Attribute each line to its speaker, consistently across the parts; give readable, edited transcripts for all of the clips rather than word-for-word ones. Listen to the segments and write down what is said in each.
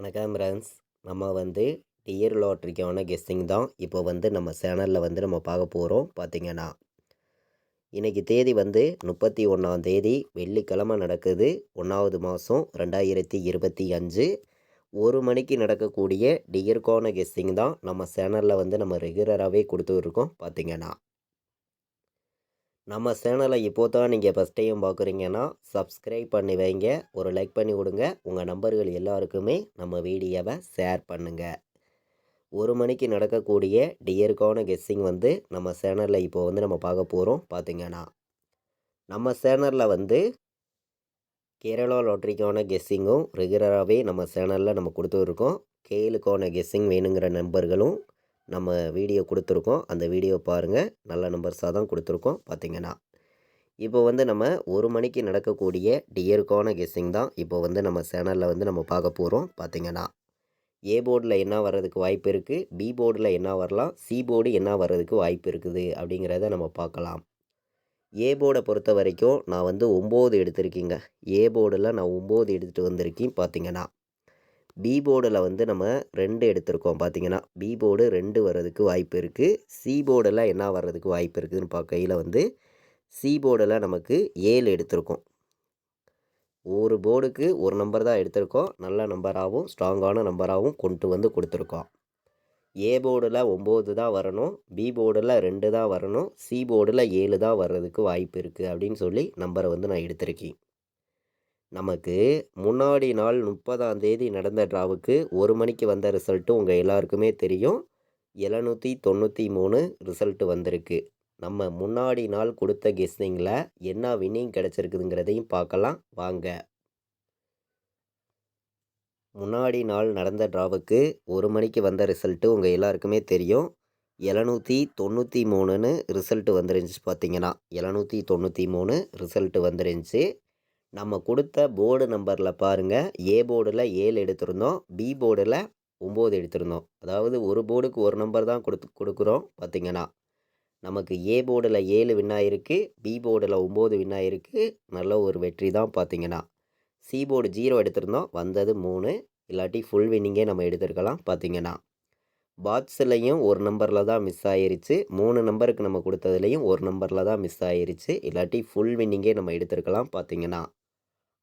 Speaker 1: வணக்கம் ஃப்ரெண்ட்ஸ். நம்ம dear லாட்ரிக்கான guessing தான் இப்போ நம்ம சேனலில் நம்ம பார்க்க போகிறோம். பார்த்தீங்கன்னா இன்றைக்கி தேதி 31ஆம் தேதி வெள்ளிக்கிழமை நடக்குது. 1வது மாதம் 2025 1 மணிக்கு நடக்கக்கூடிய டியர்கான கெஸ்ஸிங் தான் நம்ம சேனலில் நம்ம ரெகுலராகவே கொடுத்துருக்கோம். பார்த்தீங்கன்னா நம்ம சேனலை இப்போ தான் நீங்கள் ஃபஸ்ட் டைம் பார்க்குறீங்கன்னா சப்ஸ்கிரைப் பண்ணி வைங்க, ஒரு லைக் பண்ணி விடுங்க. உங்கள் நம்பர்கள் எல்லாருக்குமே நம்ம வீடியோவை ஷேர் பண்ணுங்கள். 1 மணிக்கு நடக்கக்கூடிய டியருக்கான கெஸ்ஸிங் நம்ம சேனலில் இப்போ நம்ம பார்க்க போகிறோம். பார்த்தீங்கன்னா நம்ம சேனலில் கேரளா லாட்ரிக்கான கெஸ்ஸிங்கும் ரெகுலராகவே நம்ம சேனலில் நம்ம கொடுத்துருக்கோம். கேளுக்கான கெஸ்ஸிங் வேணுங்கிற நம்பர்களும் நம்ம வீடியோ கொடுத்துருக்கோம். அந்த வீடியோ பாருங்கள், நல்ல நம்பர்ஸாக தான் கொடுத்துருக்கோம். பார்த்தீங்கன்னா இப்போ நம்ம 1 மணிக்கு நடக்கக்கூடிய டியருக்கான கெஸ்ஸிங் தான் இப்போ நம்ம சேனலில் நம்ம பார்க்க போகிறோம். பார்த்தீங்கன்னா ஏ போர்டில் என்ன வர்றதுக்கு வாய்ப்பு இருக்குது, பி போர்டில் என்ன வரலாம், சி போர்டு என்ன வர்றதுக்கு வாய்ப்பு இருக்குது அப்படிங்கிறத நம்ம பார்க்கலாம். ஏ போர்டை பொறுத்த வரைக்கும் நான் 9 எடுத்திருக்கீங்க. ஏ போர்டில் நான் 9 எடுத்துகிட்டு வந்திருக்கேன். பார்த்தீங்கன்னா பி போர்டில் நம்ம 2 எடுத்திருக்கோம். பார்த்தீங்கன்னா பி போர்டு 2 வர்றதுக்கு வாய்ப்பு இருக்குது. சி போர்டில் என்ன வர்றதுக்கு வாய்ப்பு இருக்குதுன்னு பார்க்கையில் சி போர்டில் நமக்கு 7 எடுத்திருக்கோம். ஒரு போர்டுக்கு ஒரு நம்பர் தான் எடுத்திருக்கோம். நல்ல நம்பராகவும் ஸ்ட்ராங்கான நம்பராகவும் கொண்டு கொடுத்துருக்கோம். ஏ போர்டில் 9 தான் வரணும், பி போர்டில் 2 தான் வரணும், சி போர்டில் 7 தான் வர்றதுக்கு வாய்ப்பு இருக்குது அப்படின்னு சொல்லி நம்பரை நான் எடுத்திருக்கேன். நமக்கு முன்னாடி நாள் 30ஆம் தேதி நடந்த ட்ராவுக்கு 1 மணிக்கு வந்த ரிசல்ட்டு உங்கள் எல்லாருக்குமே தெரியும். 793 ரிசல்ட்டு வந்திருக்கு. நம்ம முன்னாடி நாள் கொடுத்த கெஸ்ஸிங்கில் என்ன வின்னிங் கிடச்சிருக்குதுங்கிறதையும் பார்க்கலாம் வாங்க. முன்னாடி நாள் நடந்த ட்ராவுக்கு 1 மணிக்கு வந்த ரிசல்ட்டு உங்கள் எல்லாருக்குமே தெரியும். 793ன்னு ரிசல்ட்டு வந்துருந்துச்சு. பார்த்தீங்கன்னா 793 ரிசல்ட்டு வந்துருந்துச்சு. நம்ம கொடுத்த போர்டு நம்பரில் பாருங்கள், ஏ போர்டில் 7 எடுத்திருந்தோம், பி போர்டில் 9 எடுத்திருந்தோம். அதாவது ஒரு போர்டுக்கு ஒரு நம்பர் தான் கொடுக்குறோம். பார்த்தீங்கன்னா நமக்கு ஏ போர்டில் 7 வின் ஆகிருக்கு, பி போர்டில் 9 வின் ஆகிருக்கு. நல்ல ஒரு வெற்றி தான். பார்த்தீங்கன்னா சி போர்டு 0 எடுத்திருந்தோம், வந்தது 3. இல்லாட்டி ஃபுல் வின்னிங்கே நம்ம எடுத்திருக்கலாம். பார்த்தீங்கன்னா பாட்ஸ்லையும் ஒரு நம்பரில் தான் மிஸ் ஆகிருச்சு. 3 நம்பருக்கு நம்ம கொடுத்ததுலையும் ஒரு நம்பரில் தான் மிஸ் ஆகிருச்சு. இல்லாட்டி ஃபுல் வின்னிங்கே நம்ம எடுத்திருக்கலாம். பார்த்தீங்கன்னா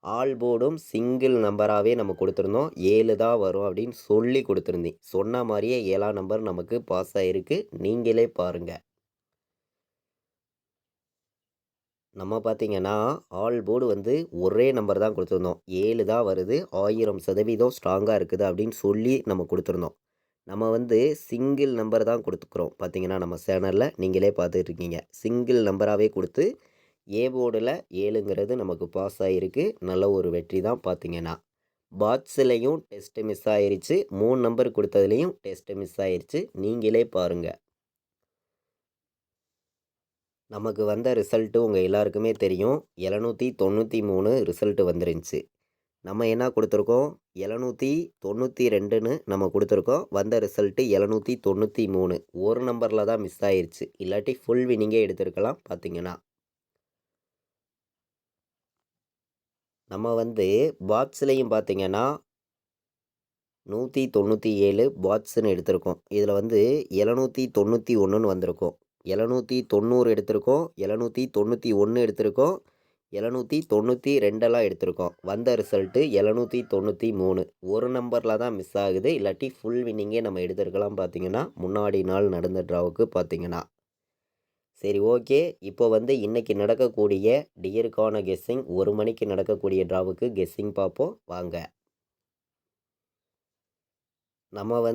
Speaker 1: ஆல் போர்டும் சிங்கிள் நம்பராகவே நம்ம கொடுத்துருந்தோம். 7 தான் வரும் அப்படின்னு சொல்லி கொடுத்துருந்தேன். சொன்ன மாதிரியே 7ஆம் நம்பர் நமக்கு பாஸ் ஆகிருக்கு. நீங்களே பாருங்கள். நம்ம பார்த்தீங்கன்னா ஆல் போர்டு ஒரே நம்பர் தான் கொடுத்துருந்தோம். 7 தான் வருது, 1000% ஸ்ட்ராங்காக இருக்குது அப்படின்னு சொல்லி நம்ம கொடுத்துருந்தோம். நம்ம சிங்கிள் நம்பர் தான் கொடுத்துக்குறோம். பார்த்தீங்கன்னா நம்ம சேனலில் நீங்களே பார்த்துட்டு இருக்கீங்க. சிங்கிள் நம்பராகவே கொடுத்து ஏ போர்டில் 7ங்கிறது நமக்கு பாஸ் ஆகிருக்கு. நல்ல ஒரு வெற்றி தான். பார்த்தீங்கன்னா பாட்ஸ்லையும் டெஸ்ட்டு மிஸ் ஆகிருச்சு, 3 நம்பர் கொடுத்ததுலேயும் டெஸ்ட்டு மிஸ் ஆகிருச்சு. நீங்களே பாருங்கள். நமக்கு வந்த ரிசல்ட்டு உங்கள் எல்லாருக்குமே தெரியும். 793 ரிசல்ட்டு வந்துருந்துச்சு. நம்ம என்ன கொடுத்துருக்கோம், 792ன்னு நம்ம கொடுத்துருக்கோம். வந்த ரிசல்ட்டு 793. ஒரு நம்பரில் தான் மிஸ் ஆகிருச்சு. இல்லாட்டி ஃபுல் வின்னிங்கே எடுத்திருக்கலாம். பார்த்தீங்கன்னா நம்ம பாட்ஸ்லையும் பார்த்தீங்கன்னா 197 பாட்ஸ்ன்னு எடுத்திருக்கோம். இதில் 791ன்னு வந்திருக்கோம். 790 எடுத்திருக்கோம், 791 எடுத்திருக்கோம், 792 எடுத்திருக்கோம். வந்த ரிசல்ட்டு 793. ஒரு நம்பரில் தான் மிஸ் ஆகுது. இல்லாட்டி ஃபுல் வின்னிங்கே நம்ம எடுத்திருக்கலாம். பார்த்தீங்கன்னா முன்னாடி நாள் நடந்த ட்ராவுக்கு. பார்த்தீங்கன்னா சரி, ஓகே. இப்போ இன்றைக்கி நடக்கக்கூடிய டியருக்கான கெஸ்ஸிங் 1 மணிக்கு நடக்கக்கூடிய ட்ராவுக்கு கெஸ்ஸிங் பார்ப்போம் வாங்க. நம்ம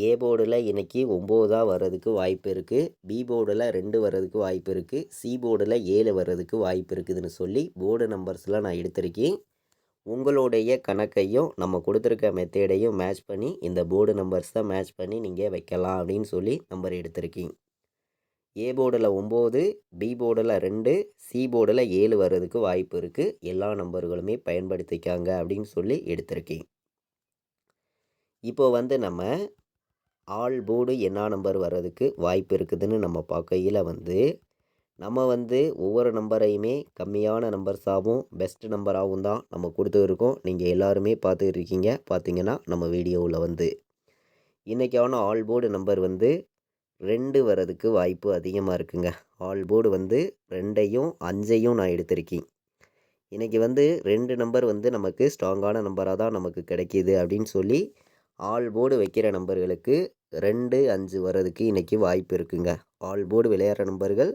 Speaker 1: ஏ போர்டில் இன்றைக்கி 9 தான் வர்றதுக்கு வாய்ப்பு இருக்குது, பி போர்டில் 2 வர்றதுக்கு வாய்ப்பு இருக்குது, சி போர்டில் 7 வர்றதுக்கு வாய்ப்பு இருக்குதுன்னு சொல்லி போர்டு நம்பர்ஸ்லாம் நான் எடுத்திருக்கேன். உங்களுடைய கணக்கையும் நம்ம கொடுத்துருக்க மெத்தேடையும் மேட்ச் பண்ணி இந்த போர்டு நம்பர்ஸை மேட்ச் பண்ணி நீங்கள் வைக்கலாம் அப்படின்னு சொல்லி நம்பர் எடுத்திருக்கேன். ஏ போர்டில் 9, பி போர்டில் 2, சி போர்டில் 7 வர்றதுக்கு வாய்ப்பு இருக்குது. எல்லா நம்பர்களுமே பயன்படுத்திக்காங்க அப்படின்னு சொல்லி எடுத்திருக்கேன். இப்போ நம்ம ஆல் போர்டு என்ன நம்பர் வர்றதுக்கு வாய்ப்பு இருக்குதுன்னு நம்ம பார்க்கையில் நம்ம வந்து ஒவ்வொரு நம்பரையுமே கம்மியான நம்பர்ஸாகவும் பெஸ்ட் நம்பராகவும் தான் நம்ம கொடுத்துருக்கோம். நீங்கள் எல்லாருமே பார்த்துட்டு இருக்கீங்க. பார்த்தீங்கன்னா நம்ம வீடியோவில் வந்து இன்றைக்கான ஆல் போர்டு நம்பர் வந்து 2 வரதுக்கு வாய்ப்பு அதிகமாக இருக்குங்க. ஆல் போர்டு வந்து 2ஐயும் 5ஐயும் நான் எடுத்திருக்கேன். இன்றைக்கி வந்து 2 நம்பர் வந்து நமக்கு ஸ்ட்ராங்கான நம்பராக தான் நமக்கு கிடைக்கிது அப்படின்னு சொல்லி ஆல் போர்டு வைக்கிற நம்பர்களுக்கு 2, 5 வரதுக்கு இன்றைக்கி வாய்ப்பு இருக்குங்க. ஆல் போர்டு விளையாடுற நம்பர்கள்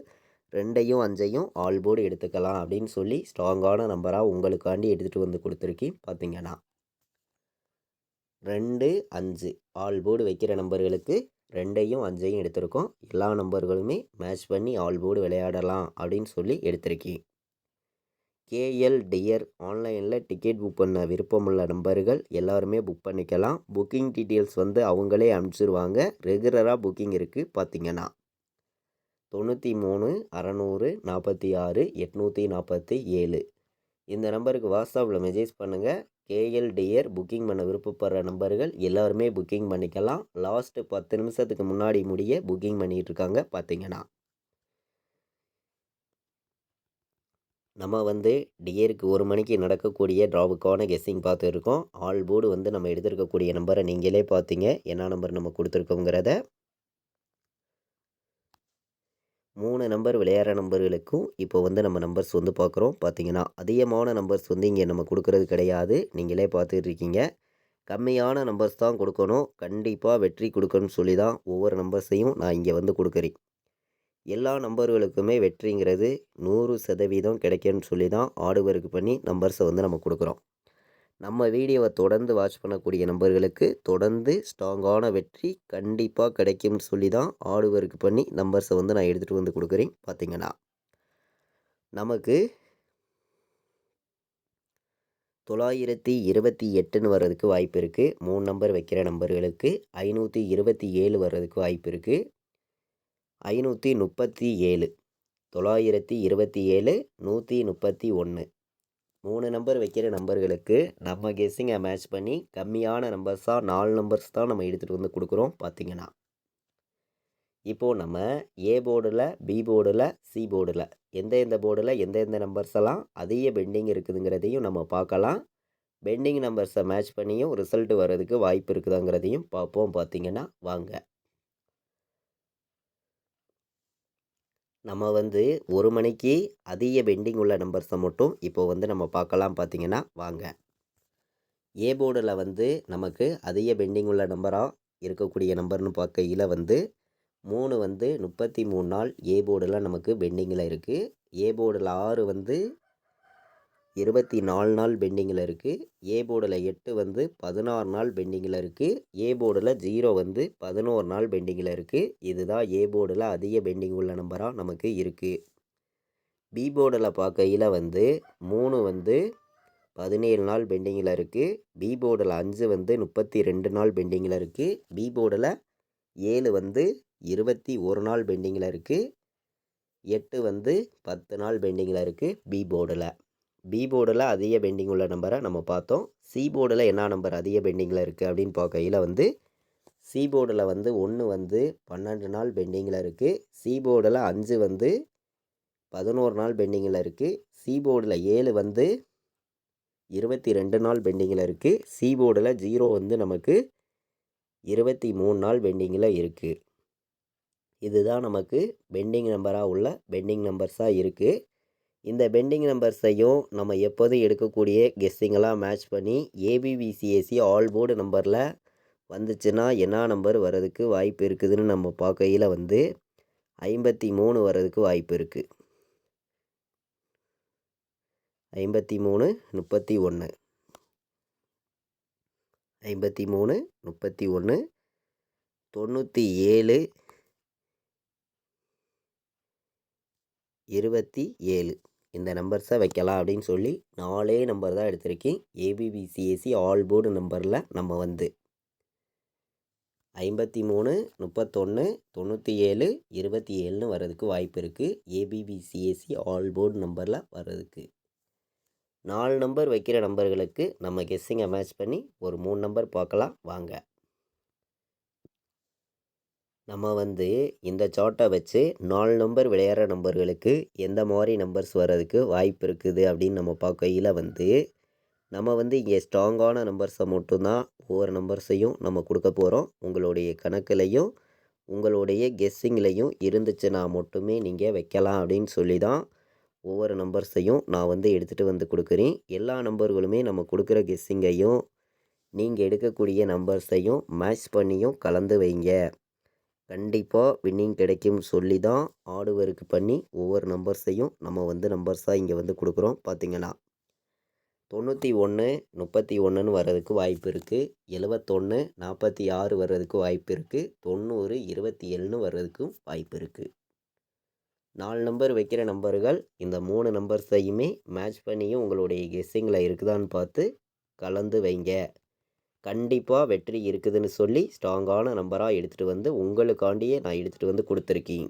Speaker 1: 2ஐயும் 5ஐயும் ஆல் போர்டு எடுத்துக்கலாம் அப்படின்னு சொல்லி ஸ்ட்ராங்கான நம்பராக உங்களுக்காண்டி எடுத்துகிட்டு வந்து கொடுத்துருக்கேன். பார்த்தீங்கன்னா 2, 5 ஆல் போர்டு வைக்கிற நம்பர்களுக்கு 2ஐயும் 5ஐயும் எடுத்திருக்கோம். எல்லா நம்பர்களுமே மேட்ச் பண்ணி ஆல் போர்டு விளையாடலாம் அப்படின்னு சொல்லி எடுத்திருக்கேன். கேஎல் டியர் ஆன்லைனில் டிக்கெட் புக் பண்ண விருப்பமுள்ள நம்பர்கள் எல்லாருமே புக் பண்ணிக்கலாம். புக்கிங் டீட்டெயில்ஸ் வந்து அவங்களே அனுப்பிச்சிருவாங்க. ரெகுலராக புக்கிங் இருக்குது. பார்த்தீங்கன்னா 93 600 46 847 இந்த நம்பருக்கு வாட்ஸ்அப்பில் மெசேஜ் பண்ணுங்கள். கேஎல் டியர் புக்கிங் பண்ண விருப்பப்படுற நம்பர்கள் எல்லாருமே புக்கிங் பண்ணிக்கலாம். லாஸ்ட்டு 10 நிமிஷத்துக்கு முன்னாடி முடிய புக்கிங் பண்ணிகிட்டு இருக்காங்க. பார்த்தீங்கன்னா நம்ம வந்து டியருக்கு 1 மணிக்கு நடக்கக்கூடிய ட்ராவுக்கான கெஸ்ஸிங் பார்த்துருக்கோம். ஆல் போர்டு வந்து நம்ம எடுத்திருக்கக்கூடிய நம்பரை நீங்களே பார்த்தீங்க. என்ன நம்பர் நம்ம கொடுத்துருக்கோங்கிறத 3 நம்பர் விளையாடுற நம்பர்களுக்கும் இப்போ வந்து நம்ம நம்பர்ஸ் வந்து பார்க்குறோம். பார்த்தீங்கன்னா அதிகமான நம்பர்ஸ் வந்து இங்கே நம்ம கொடுக்கறது கிடையாது. நீங்களே பார்த்துட்டு இருக்கீங்க. கம்மியான நம்பர்ஸ் தான் கொடுக்கணும். கண்டிப்பாக வெற்றி கொடுக்கணும்னு சொல்லி தான் ஒவ்வொரு நம்பர்ஸையும் நான் இங்கே வந்து கொடுக்குறேன். எல்லா நம்பர்களுக்குமே வெற்றிங்கிறது 100% கிடைக்கும்னு சொல்லி தான் ஹார்ட் ஒர்க் பண்ணி நம்பர்ஸை வந்து நம்ம கொடுக்குறோம். நம்ம வீடியோவை தொடர்ந்து வாட்ச் பண்ணக்கூடிய நம்பர்களுக்கு தொடர்ந்து ஸ்ட்ராங்கான வெற்றி கண்டிப்பாக கிடைக்கும்னு சொல்லி தான் ஹார்ட் ஒர்க் பண்ணி நம்பர்ஸை வந்து நான் எடுத்துகிட்டு வந்து கொடுக்குறேன். பார்த்தீங்கன்னா நமக்கு 928ன்னு வர்றதுக்கு வாய்ப்பு இருக்குது. 3 நம்பர் வைக்கிற நம்பர்களுக்கு 527 வர்றதுக்கு வாய்ப்பு இருக்குது. 537 927 131 3 நம்பர் வைக்கிற நம்பர்களுக்கு நம்ம கெஸ்ஸிங்கை மேட்ச் பண்ணி கம்மியான நம்பர்ஸாக 4 நம்பர்ஸ் தான் நம்ம எடுத்துகிட்டு வந்து கொடுக்குறோம். பார்த்தீங்கன்னா இப்போது நம்ம ஏ போர்டில், பி போர்டில், சி போர்டில் எந்தெந்த போர்டில் எந்தெந்த நம்பர்ஸ் எல்லாம் அதிக பெண்டிங் இருக்குதுங்கிறதையும் நம்ம பார்க்கலாம். பெண்டிங் நம்பர்ஸை மேட்ச் பண்ணியும் ரிசல்ட் வர்றதுக்கு வாய்ப்பு இருக்குதாங்கிறதையும் பார்ப்போம். பார்த்தீங்கன்னா வாங்க நம்ம வந்து 1 மணிக்கு அதிக பெண்டிங் உள்ள நம்பர்ஸை மட்டும் இப்போ வந்து நம்ம பார்க்கலாம். பார்த்தீங்கன்னா வாங்க ஏ போர்டில் வந்து நமக்கு அதிக பெண்டிங் உள்ள நம்பராக இருக்கக்கூடிய நம்பர்னு பார்க்கையில் வந்து 3 வந்து 33 நாள் ஏ போர்டில் நமக்கு பெண்டிங்கில் இருக்குது. ஏ போர்டில் 6 வந்து 24 நாள் பெண்டிங்கில் இருக்குது. ஏ போர்டில் 8 வந்து 16 நாள் பெண்டிங்கில் இருக்குது. ஏ போர்டில் 0 வந்து 11 நாள் பெண்டிங்கில் இருக்குது. இதுதான் ஏ போர்டில் அதிக பெண்டிங் உள்ள நம்பராக நமக்கு இருக்குது. பி போர்டில் பார்க்கையில் வந்து 3 வந்து 17 நாள் பெண்டிங்கில் இருக்குது. பி போர்டில் 5 வந்து 32 நாள் பெண்டிங்கில் இருக்குது. பி போர்டில் 7 வந்து 21 நாள் பெண்டிங்கில் இருக்குது. 8 வந்து 10 நாள் பெண்டிங்கில் இருக்குது. பி போர்டில் அதிக பெண்டிங் உள்ள நம்பரை நம்ம பார்த்தோம். சி போர்டில் என்ன நம்பர் அதிக பெண்டிங்கில் இருக்குது அப்படின்னு பார்க்கையில் வந்து சி போர்டில் வந்து 1 வந்து 12 நாள் பெண்டிங்கில் இருக்குது. சி போர்டில் 5 வந்து 11 நாள் பெண்டிங்கில் இருக்குது. சி போர்டில் 7 வந்து 22 நாள் பெண்டிங்கில் இருக்குது. சி போர்டில் 0 வந்து நமக்கு 23 நாள் பெண்டிங்கில் இருக்குது. இதுதான் நமக்கு பெண்டிங் நம்பராக உள்ள பெண்டிங் நம்பர்ஸாக இருக்குது. இந்த பெண்டிங் நம்பர்ஸையும் நம்ம எப்போதும் எடுக்கக்கூடிய கெஸ்ஸிங்கெல்லாம் மேட்ச் பண்ணி ஏபிபிசிஎஸ்சி ஆல் போர்டு நம்பரில் வந்துச்சுன்னா என்ன நம்பர் வர்றதுக்கு வாய்ப்பு இருக்குதுன்னு நம்ம பார்க்கையில் வந்து 53 வர்றதுக்கு வாய்ப்பு இருக்குது. 53 31 53 31 97 27 இந்த நம்பர்ஸை வைக்கலாம் அப்படின்னு சொல்லி 4 நம்பர் தான் எடுத்திருக்கேன். ஏபிபிசிஎஸ்சி ஆல் போர்டு நம்பரில் நம்ம வந்து 53 31 97 27ன்னு வர்றதுக்கு வாய்ப்பு இருக்குது. ஏபிபிசிஎஸ்சி ஆல் போர்டு நம்பரில் வர்றதுக்கு 4 நம்பர் வைக்கிற நம்பர்களுக்கு நம்ம கெஸ்ஸிங்கை மேட்ச் பண்ணி ஒரு 3 நம்பர் பார்க்கலாம் வாங்க. நம்ம வந்து இந்த சார்ட்டை வச்சு 4 நம்பர் விளையாடுற நம்பர்களுக்கு எந்த மாதிரி நம்பர்ஸ் வர்றதுக்கு வாய்ப்பு இருக்குது அப்படின்னு நம்ம பார்க்கையில் வந்து நம்ம வந்து இங்கே ஸ்ட்ராங்கான நம்பர்ஸை மட்டும்தான் ஒவ்வொரு நம்பர்ஸையும் நம்ம கொடுக்க போகிறோம். உங்களுடைய கணக்குலையும் உங்களுடைய கெஸ்ஸிங்லையும் இருந்துச்சுன்னா மட்டுமே நீங்கள் வைக்கலாம் அப்படின்னு சொல்லி தான் ஒவ்வொரு நம்பர்ஸையும் நான் வந்து எடுத்துகிட்டு வந்து கொடுக்குறேன். எல்லா நம்பர்களுமே நம்ம கொடுக்குற கெஸ்ஸிங்கையும் நீங்கள் எடுக்கக்கூடிய நம்பர்ஸையும் மேட்ச் பண்ணியும் கலந்து வைங்க. கண்டிப்பாக வின்னிங் கிடைக்கும்னு சொல்லி தான் ஆடு ஒர்க் பண்ணி ஒவ்வொரு நம்பர்ஸையும் நம்ம வந்து நம்பர்ஸாக இங்கே வந்து கொடுக்குறோம். பார்த்தீங்கன்னா 91 31ன்னு வர்றதுக்கு வாய்ப்பு இருக்குது. 71 46 வர்றதுக்கு வாய்ப்பு இருக்குது. 90 27ன்னு வர்றதுக்கும் வாய்ப்பு இருக்குது. 4 நம்பர் வைக்கிற நம்பர்கள் இந்த 3 நம்பர்ஸையுமே மேட்ச் பண்ணியும் உங்களுடைய கெஸ்ஸிங்கில் இருக்குதான்னு பார்த்து கலந்து வைங்க. கண்டிப்பாக வெற்றி இருக்குதுன்னு சொல்லி ஸ்ட்ராங்கான நம்பராக எடுத்துகிட்டு வந்து உங்களுக்காண்டியே நான் எடுத்துகிட்டு வந்து கொடுத்துருக்கேன்.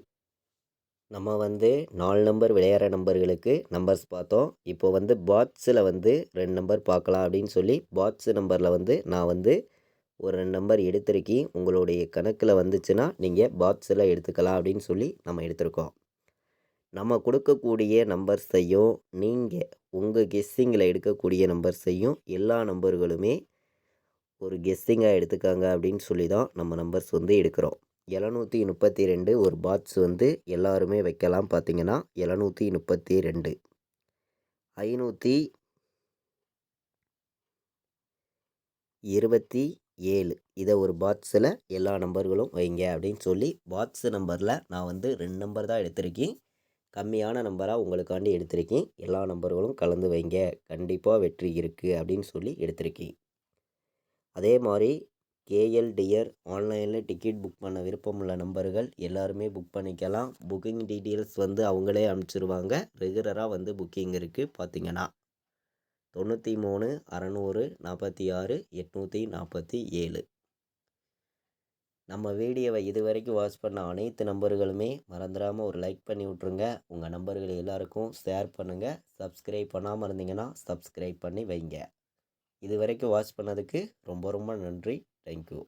Speaker 1: நம்ம வந்து 4 நம்பர் விளையாடுற நம்பர்களுக்கு நம்பர்ஸ் பார்த்தோம். இப்போ வந்து பாட்ஸில் வந்து 2 நம்பர் பார்க்கலாம் அப்படின்னு சொல்லி பாட்ஸ் நம்பரில் வந்து நான் வந்து ஒரு 2 நம்பர் எடுத்திருக்கேன். உங்களுடைய கணக்கில் வந்துச்சுன்னா நீங்கள் பாட்ஸில் எடுத்துக்கலாம் அப்படின்னு சொல்லி நம்ம எடுத்திருக்கோம். நம்ம கொடுக்கக்கூடிய நம்பர்ஸையும் நீங்கள் உங்கள் கெஸ்ஸிங்கில் எடுக்கக்கூடிய நம்பர்ஸையும் எல்லா நம்பர்களுமே ஒரு கெஸ்ஸிங்காக எடுத்துக்காங்க அப்படின்னு சொல்லி தான் நம்ம நம்பர்ஸ் வந்து எடுக்கிறோம். 732 ஒரு பாட்ஸ் வந்து எல்லாருமே வைக்கலாம். பார்த்தீங்கன்னா 732 527 இதை ஒரு பாட்ஸில் எல்லா நம்பர்களும் வைங்க அப்படின்னு சொல்லி பாட்ஸ் நம்பரில் நான் வந்து 2 நம்பர் தான் எடுத்திருக்கேன். கம்மியான நம்பராக உங்களுக்காண்டி எடுத்திருக்கேன். எல்லா நம்பர்களும் கலந்து வைங்க, கண்டிப்பாக வெற்றி இருக்குது அப்படின்னு சொல்லி எடுத்திருக்கேன். அதே மாதிரி கேஎல் டியர் ஆன்லைனில் டிக்கெட் புக் பண்ண விருப்பமுள்ள நம்பர்கள் எல்லாருமே புக் பண்ணிக்கலாம். புக்கிங் டீட்டெயில்ஸ் வந்து அவங்களே அனுப்பிச்சிருவாங்க. ரெகுலராக வந்து புக்கிங் இருக்குது. பார்த்தீங்கன்னா 93 600 46 847. நம்ம வீடியோவை இது வரைக்கும் வாட்ச் பண்ண அனைத்து நம்பர்களுமே மறந்துடாமல் ஒரு லைக் பண்ணி விட்ருங்க. உங்கள் நம்பர்கள் எல்லாருக்கும் ஷேர் பண்ணுங்கள். சப்ஸ்கிரைப் பண்ணாமல் இருந்தீங்கன்னா சப்ஸ்கிரைப் பண்ணி வைங்க. இது வரைக்கும் வாட்ச் பண்ணதுக்கு ரொம்ப ரொம்ப நன்றி. தேங்க்யூ.